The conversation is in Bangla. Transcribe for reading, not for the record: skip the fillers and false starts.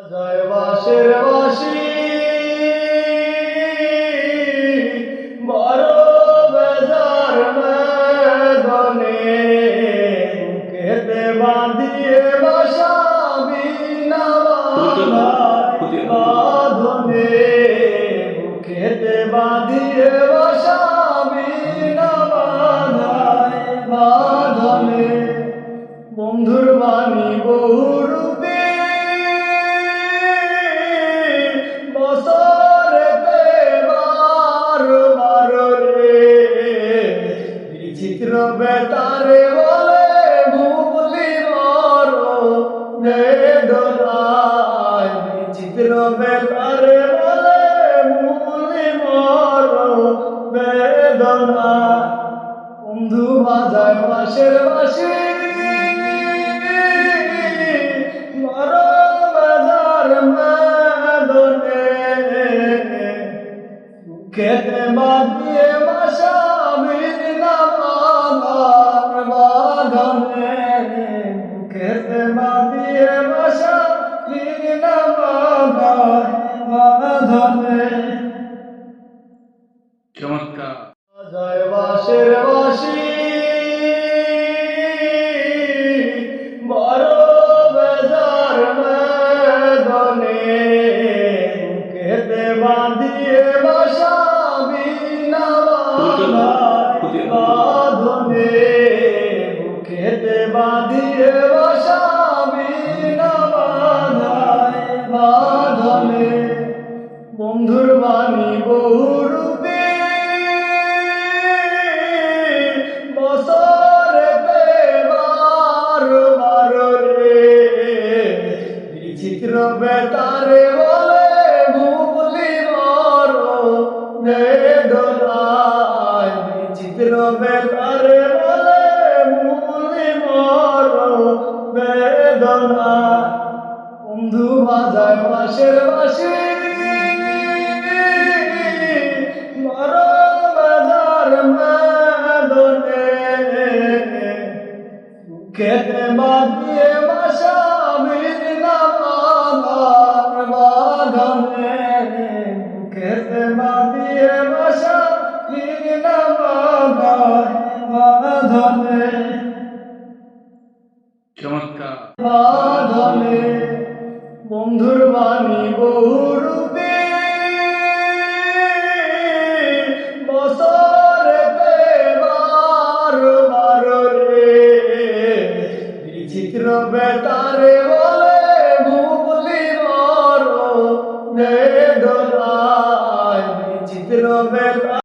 জয় বাঁশের বাঁশি বড় বেজার বেদনে বুকেতে বাঁধিয়ে বাসা বিনা বাঁধনে বুকেতে বাঁধিয়ে বাসা বিনা বাঁধনে বন্ধুর বাণী বহুরূপী বছরেতে বার বার রে বিচিত্র বেতারে বলে ভুলি মর বেদনায় বিচিত্র বেতারে বলে ভুলি মর বেদনায় বন্ধু বাজায় বাঁশের বাঁশি খেতে বাঁধিয়ে বাসা বিনা বাঁধনে খেতে বাঁধিয়ে বাসা বিনা বাঁধনে চমৎকার। জয় বাঁশের বাঁশি বড় বেজার বেদনে বুকেতে বাঁধিয়ে বাসা বিনা বাঁধনে বুকেতে বাঁধিয়ে বাসা বিনা বাঁধনে বন্ধুর বাণী বহুরূপী বছরেতে বার বার রে বিচিত্র বেতারে বলে ভুলি মর বেদনায় বিচিত্র বেতারে বলে ভুলি মর বেদনায় বন্ধু বাজায় বাঁশের বাঁশি খেতে বাঁধিয়ে বাসা বিনা বাঁধনে খেতে বাঁধিয়ে বাসা বিনা বাঁধনে চমৎকার। বাঁধনে বন্ধুর বাণী বহুরূপী বছরেতে বার বার রে বিচিত্র বেতারে বলে ভুলি মর বেদনায় বিচিত্র বেতারে